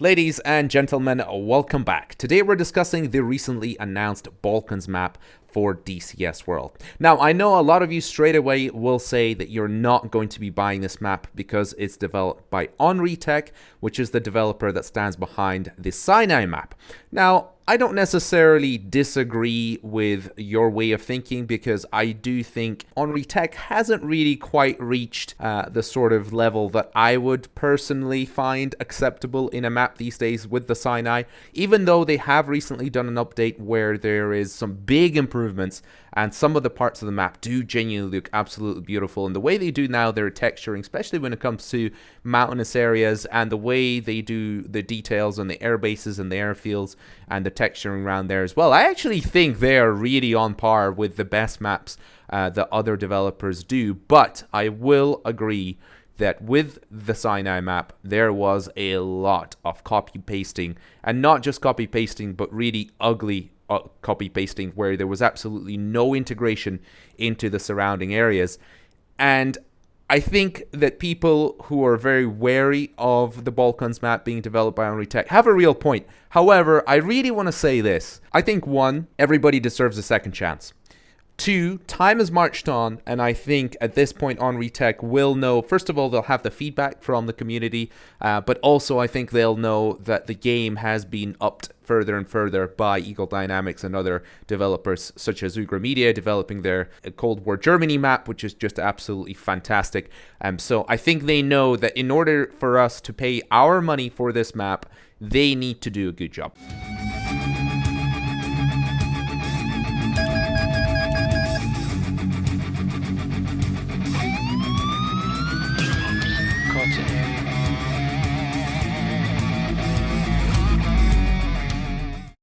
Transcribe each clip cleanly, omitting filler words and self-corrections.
Ladies and gentlemen, welcome back. Today we're discussing the recently announced Balkans map for DCS World. Now, I know a lot of you straight away will say that you're not going to be buying this map because it's developed by OnReTech, which is the developer that stands behind the Sinai map. Now, I don't necessarily disagree with your way of thinking because I do think OnReTech hasn't really quite reached the sort of level that I would personally find acceptable in a map these days with the Sinai, even though they have recently done an update where there is some big improvements and some of the parts of the map do genuinely look absolutely beautiful. And the way they do now their texturing, especially when it comes to mountainous areas, and the way they do the details on the airbases and the airfields and the texturing around there as well, I actually think they are really on par with the best maps that other developers do. But I will agree that with the Sinai map, there was a lot of copy pasting, and not just copy pasting, but really ugly copy pasting where there was absolutely no integration into the surrounding areas. And I think that people who are very wary of the Balkans map being developed by OnReTech have a real point. However, I really want to say this. I think, one, everybody deserves a second chance. Two, time has marched on, and I think at this point OnReTech will know, first of all, they'll have the feedback from the community, but also I think they'll know that the game has been upped further and further by Eagle Dynamics and other developers such as Ugra Media developing their Cold War Germany map, which is just absolutely fantastic. So I think they know that in order for us to pay our money for this map, they need to do a good job.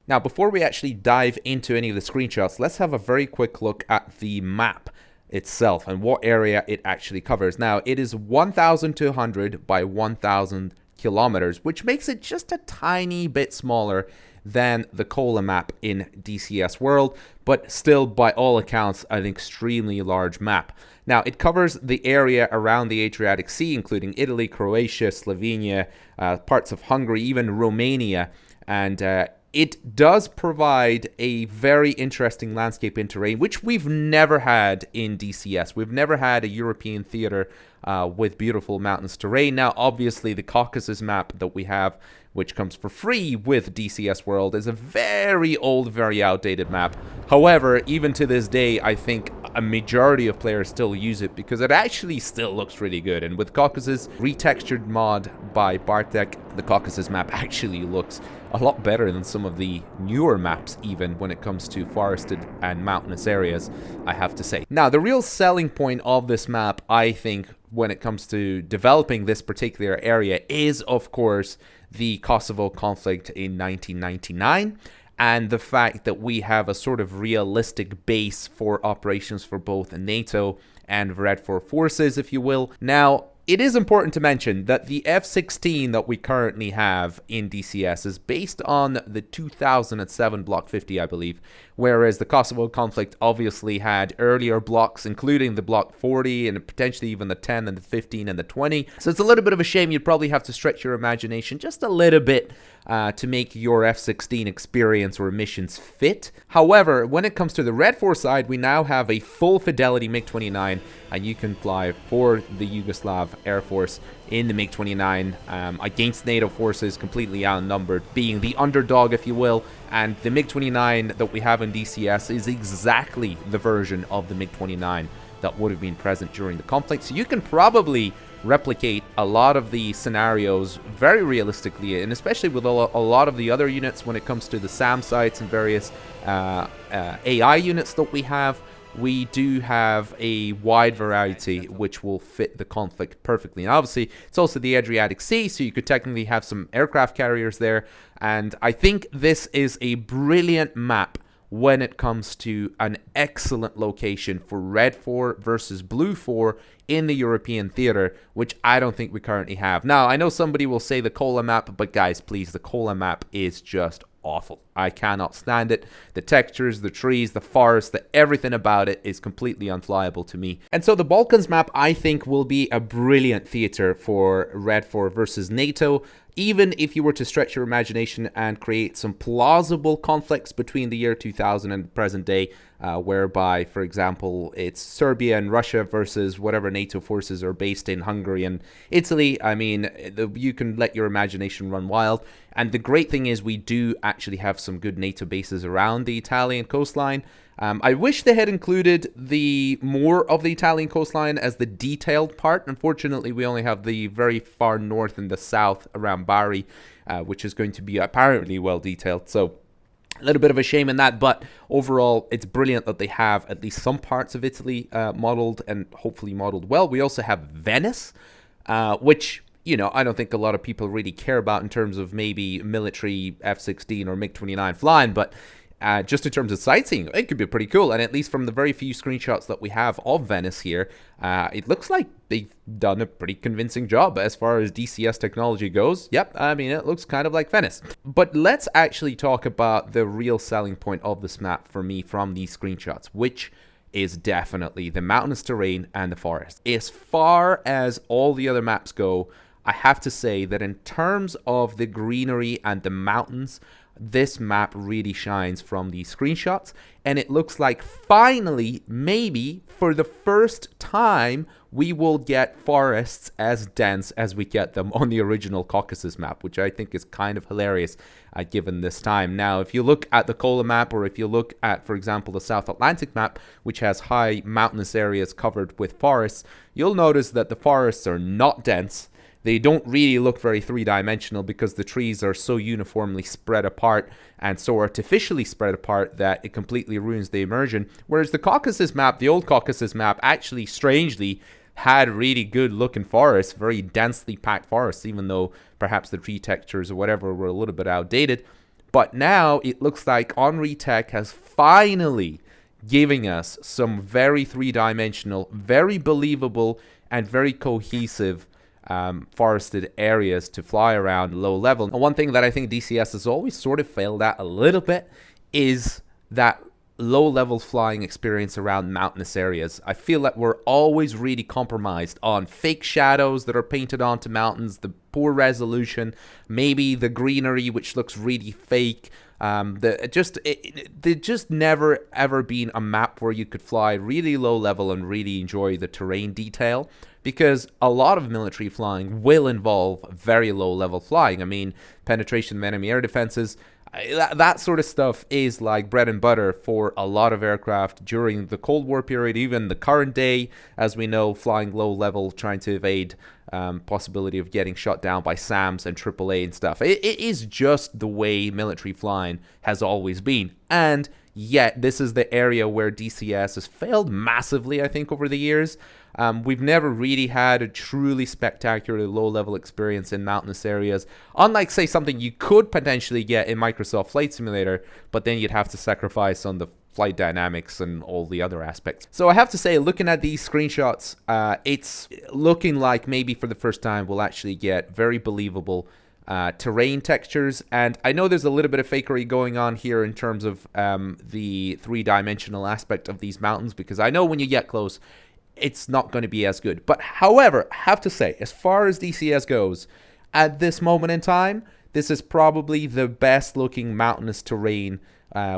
Now, before we actually dive into any of the screenshots, let's have a very quick look at the map itself and what area it actually covers. Now, it is 1,200 by 1,000 kilometers, which makes it just a tiny bit smaller than the Cola map in DCS World, but still, by all accounts, an extremely large map. Now, it covers the area around the Adriatic Sea, including Italy, Croatia, Slovenia, parts of Hungary, even Romania, and it does provide a very interesting landscape in terrain, which we've never had in DCS. We've never had a European theater with beautiful mountainous terrain. Now, obviously, the Caucasus map that we have, which comes for free with DCS World, is a very old, very outdated map. However, even to this day, I think a majority of players still use it because it actually still looks really good. And with Caucasus retextured mod by Bartek, the Caucasus map actually looks a lot better than some of the newer maps, even when it comes to forested and mountainous areas, I have to say. Now, the real selling point of this map, I think, when it comes to developing this particular area is, of course, the Kosovo conflict in 1999. And the fact that we have a sort of realistic base for operations for both NATO and Red 4 forces, if you will. Now, it is important to mention that the F-16 that we currently have in DCS is based on the 2007 Block 50, I believe, whereas the Kosovo conflict obviously had earlier blocks, including the Block 40 and potentially even the 10 and the 15 and the 20. So it's a little bit of a shame. You'd probably have to stretch your imagination just a little bit to make your F-16 experience or missions fit. However, when it comes to the Red 4 side, we now have a full fidelity MiG-29, and you can fly for the Yugoslav Air Force in the MiG-29 against NATO forces, completely outnumbered, being the underdog, if you will. And the MiG-29 that we have in DCS is exactly the version of the MiG-29 that would have been present during the conflict. So you can probably replicate a lot of the scenarios very realistically, and especially with a lot of the other units when it comes to the SAM sites and various AI units that we have. We do have a wide variety which will fit the conflict perfectly. And obviously, it's also the Adriatic Sea, so you could technically have some aircraft carriers there. And I think this is a brilliant map when it comes to an excellent location for Red 4 versus Blue 4 in the European theater, which I don't think we currently have. Now, I know somebody will say the Cola map, but guys, please, the Cola map is just awful. I cannot stand it. The textures, the trees, the forest, everything about it is completely unflyable to me. And so the Balkans map, I think, will be a brilliant theater for Red 4 versus NATO. even if you were to stretch your imagination and create some plausible conflicts between the year 2000 and the present day, whereby, for example, it's Serbia and Russia versus whatever NATO forces are based in Hungary and Italy, I mean, you can let your imagination run wild. And the great thing is we do actually have some good NATO bases around the Italian coastline. I wish they had included the more of the Italian coastline as the detailed part. Unfortunately, we only have the very far north and the south around Bari, which is going to be apparently well detailed. So a little bit of a shame in that, but overall, it's brilliant that they have at least some parts of Italy modeled and hopefully modeled well. We also have Venice, which, you know, I don't think a lot of people really care about in terms of maybe military F-16 or MiG-29 flying, but just in terms of sightseeing, it could be pretty cool. And at least from the very few screenshots that we have of Venice here, it looks like they've done a pretty convincing job as far as DCS technology goes. Yep, I mean, it looks kind of like Venice. But let's actually talk about the real selling point of this map for me from these screenshots, which is definitely the mountainous terrain and the forest. As far as all the other maps go, I have to say that in terms of the greenery and the mountains, this map really shines from these screenshots, and it looks like finally, maybe for the first time, we will get forests as dense as we get them on the original Caucasus map, which I think is kind of hilarious given this time. Now, if you look at the Kola map, or if you look at, for example, the South Atlantic map, which has high mountainous areas covered with forests, you'll notice that the forests are not dense. They don't really look very three-dimensional because the trees are so uniformly spread apart and so artificially spread apart that it completely ruins the immersion. Whereas the Caucasus map, the old Caucasus map, actually strangely had really good looking forests, very densely packed forests, even though perhaps the tree textures or whatever were a little bit outdated. But now it looks like OnReTech has finally giving us some very three-dimensional, very believable, and very cohesive forested areas to fly around low level. And one thing that I think DCS has always sort of failed at a little bit is that low level flying experience around mountainous areas. I feel that we're always really compromised on fake shadows that are painted onto mountains, the poor resolution, maybe the greenery which looks really fake. There just never ever been a map where you could fly really low level and really enjoy the terrain detail, because a lot of military flying will involve very low level flying. I mean, penetration of enemy air defenses, that sort of stuff is like bread and butter for a lot of aircraft during the Cold War period, even the current day, as we know, flying low level, trying to evade possibility of getting shot down by SAMs and AAA and stuff. It is just the way military flying has always been. And yet, this is the area where DCS has failed massively, I think, over the years. We've never really had a truly spectacular low-level experience in mountainous areas, unlike, say, something you could potentially get in Microsoft Flight Simulator, but then you'd have to sacrifice on the flight dynamics and all the other aspects. So I have to say, looking at these screenshots, it's looking like maybe for the first time we'll actually get very believable terrain textures. And I know there's a little bit of fakery going on here in terms of the three-dimensional aspect of these mountains, because I know when you get close, it's not going to be as good. But however, I have to say, as far as DCS goes, at this moment in time, this is probably the best looking mountainous terrain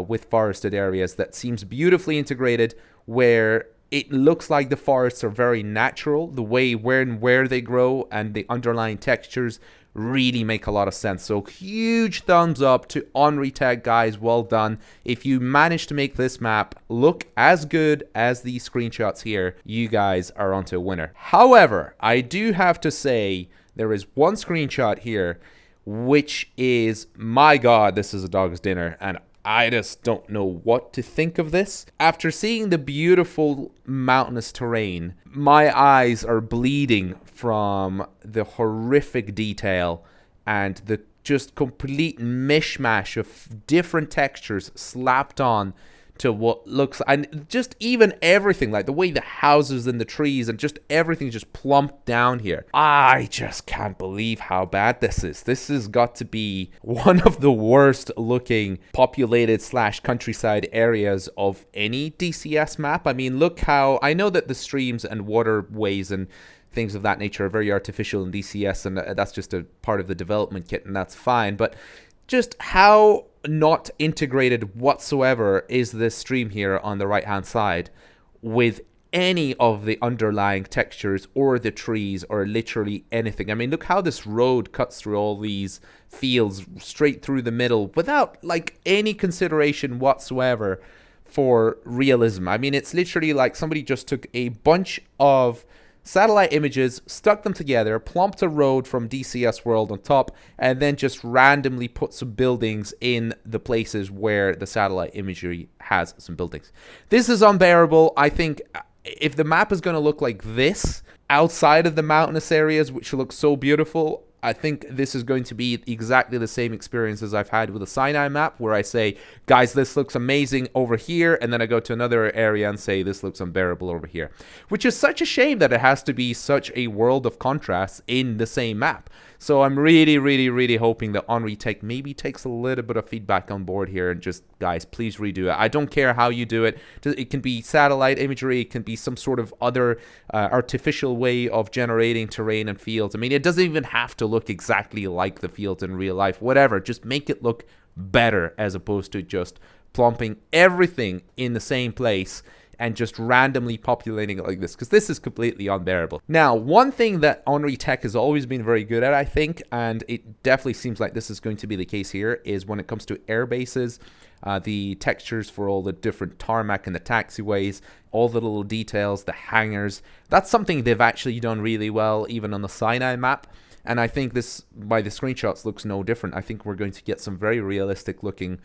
with forested areas that seems beautifully integrated, where it looks like the forests are very natural. The way where they grow and the underlying textures really make a lot of sense. So huge thumbs up to OnReTech, guys. Well done. If you manage to make this map look as good as these screenshots here, you guys are onto a winner. However, I do have to say there is one screenshot here which is, my god, this is a dog's dinner, and I just don't know what to think of this. After seeing the beautiful mountainous terrain, my eyes are bleeding from the horrific detail and the just complete mishmash of different textures slapped on to what looks, and just even everything, like the way the houses and the trees and just everything just plumped down here. I just can't believe how bad this is. This has got to be one of the worst looking populated / countryside areas of any DCS map. I mean, look how, I know that the streams and waterways and things of that nature are very artificial in DCS, and that's just a part of the development kit, and that's fine. But just how not integrated whatsoever is this stream here on the right hand side with any of the underlying textures or the trees or literally anything. I mean, look how this road cuts through all these fields straight through the middle without like any consideration whatsoever for realism. I mean, it's literally like somebody just took a bunch of satellite images, stuck them together, plopped a road from DCS World on top, and then just randomly put some buildings in the places where the satellite imagery has some buildings. This is unbearable. I think if the map is going to look like this outside of the mountainous areas, which look so beautiful, I think this is going to be exactly the same experience as I've had with the Sinai map, where I say, guys, this looks amazing over here, and then I go to another area and say, this looks unbearable over here. Which is such a shame that it has to be such a world of contrasts in the same map. So I'm really, really, really hoping that OnReTech maybe takes a little bit of feedback on board here and just, guys, please redo it. I don't care how you do it. It can be satellite imagery. It can be some sort of other artificial way of generating terrain and fields. I mean, it doesn't even have to look exactly like the fields in real life. Whatever. Just make it look better as opposed to just plumping everything in the same place and just randomly populating it like this, because this is completely unbearable. Now, one thing that OnReTech has always been very good at, I think, and it definitely seems like this is going to be the case here, is when it comes to airbases, the textures for all the different tarmac and the taxiways, all the little details, the hangars. That's something they've actually done really well, even on the Sinai map. And I think this, by the screenshots, looks no different. I think we're going to get some very realistic looking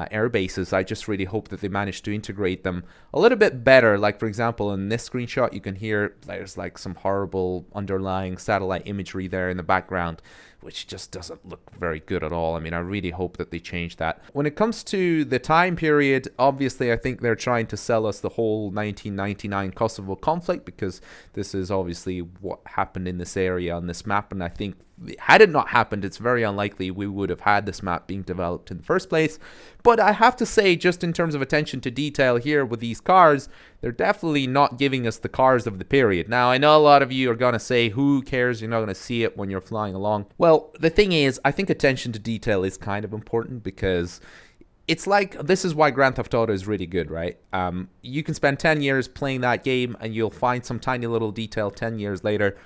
air bases. I just really hope that they manage to integrate them a little bit better. Like, for example, in this screenshot, you can hear there's like some horrible underlying satellite imagery there in the background, which just doesn't look very good at all. I mean, I really hope that they change that. When it comes to the time period, obviously, I think they're trying to sell us the whole 1999 Kosovo conflict, because this is obviously what happened in this area on this map. And I think had it not happened, it's very unlikely we would have had this map being developed in the first place. But I have to say, just in terms of attention to detail here with these cars, they're definitely not giving us the cars of the period. Now, I know a lot of you are going to say, who cares? You're not going to see it when you're flying along. Well, the thing is, I think attention to detail is kind of important, because it's like, this is why Grand Theft Auto is really good, right? You can spend 10 years playing that game and you'll find some tiny little detail 10 years later.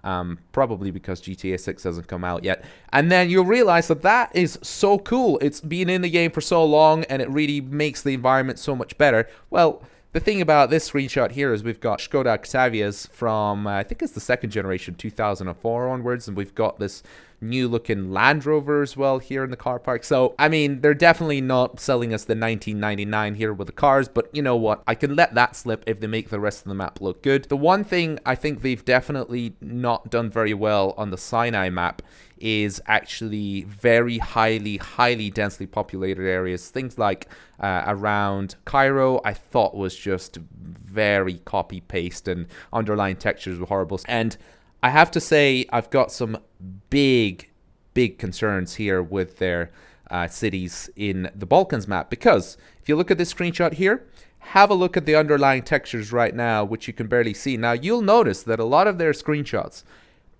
Probably because GTA 6 hasn't come out yet. And then you'll realize that that is so cool. It's been in the game for so long and it really makes the environment so much better. Well, the thing about this screenshot here is we've got Skoda Octavias from, I think it's the second generation, 2004 onwards, and we've got this new looking Land Rover as well here in the car park. So, I mean, they're definitely not selling us the 1999 here with the cars, but you know what? I can let that slip if they make the rest of the map look good. The one thing I think they've definitely not done very well on the Sinai map is actually very highly densely populated areas. Things like around Cairo, I thought was just very copy-paste, and underlying textures were horrible. And I have to say, I've got some big concerns here with their cities in the Balkans map, because if you look at this screenshot here, have a look at the underlying textures right now, which you can barely see. Now, you'll notice that a lot of their screenshots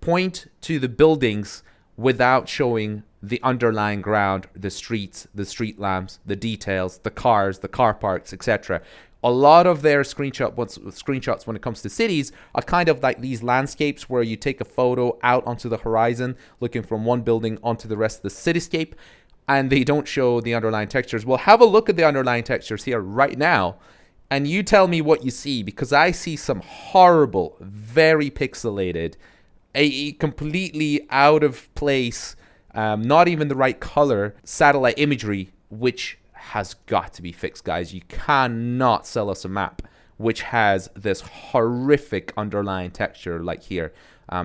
point to the buildings without showing the underlying ground, the streets, the street lamps, the details, the cars, the car parks, etc. A lot of their screenshots when it comes to cities are kind of like these landscapes where you take a photo out onto the horizon, looking from one building onto the rest of the cityscape, and they don't show the underlying textures. Well, have a look at the underlying textures here right now, and you tell me what you see, because I see some horrible, very pixelated, a completely out of place, not even the right color satellite imagery, which has got to be fixed, guys. You cannot sell us a map which has this horrific underlying texture like here.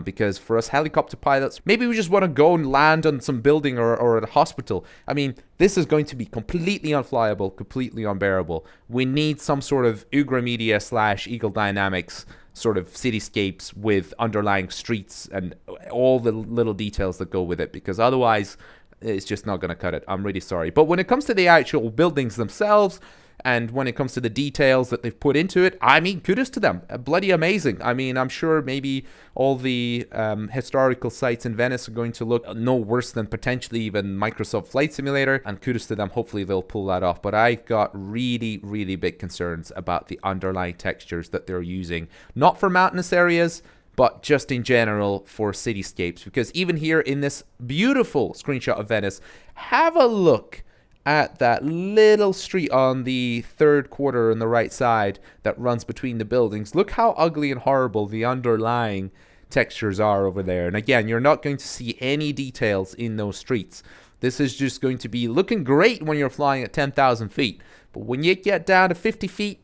Because for us helicopter pilots, maybe we just want to go and land on some building or at a hospital. I mean, this is going to be completely unflyable, completely unbearable. We need some sort of Ugra Media / Eagle Dynamics sort of cityscapes with underlying streets and all the little details that go with it, because otherwise it's just not going to cut it. I'm really sorry. But when it comes to the actual buildings themselves, and when it comes to the details that they've put into it, I mean, kudos to them. Bloody amazing. I mean, I'm sure maybe all the historical sites in Venice are going to look no worse than potentially even Microsoft Flight Simulator, and kudos to them. Hopefully they'll pull that off. But I've got really, really big concerns about the underlying textures that they're using, not for mountainous areas, but just in general for cityscapes. Because even here in this beautiful screenshot of Venice, have a look at that little street on the third quarter on the right side that runs between the buildings. Look how ugly and horrible the underlying textures are over there. And again, you're not going to see any details in those streets. This is just going to be looking great when you're flying at 10,000 feet. But when you get down to 50 feet,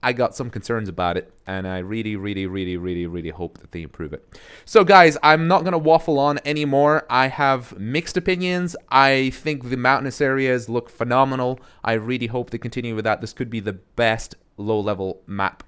I got some concerns about it, and I really, really, really, really, really hope that they improve it. So guys, I'm not going to waffle on anymore. I have mixed opinions. I think the mountainous areas look phenomenal. I really hope they continue with that. This could be the best low-level map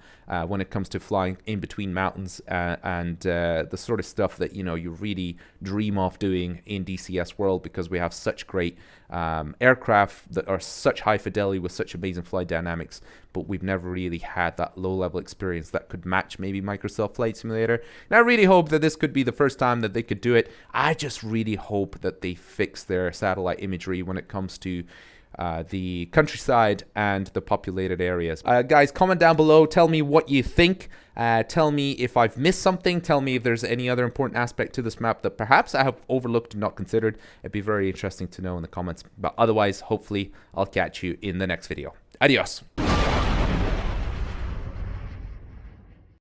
when it comes to flying in between mountains and the sort of stuff that, you know, you really dream of doing in DCS World, because we have such great aircraft that are such high fidelity with such amazing flight dynamics, but we've never really had that low-level experience that could match maybe Microsoft Flight Simulator. And I really hope that this could be the first time that they could do it. I just really hope that they fix their satellite imagery when it comes to the countryside and the populated areas. Guys, comment down below. Tell me what you think. Tell me if I've missed something. Tell me if there's any other important aspect to this map that perhaps I have overlooked and not considered. It'd be very interesting to know in the comments. But otherwise, hopefully, I'll catch you in the next video. Adios.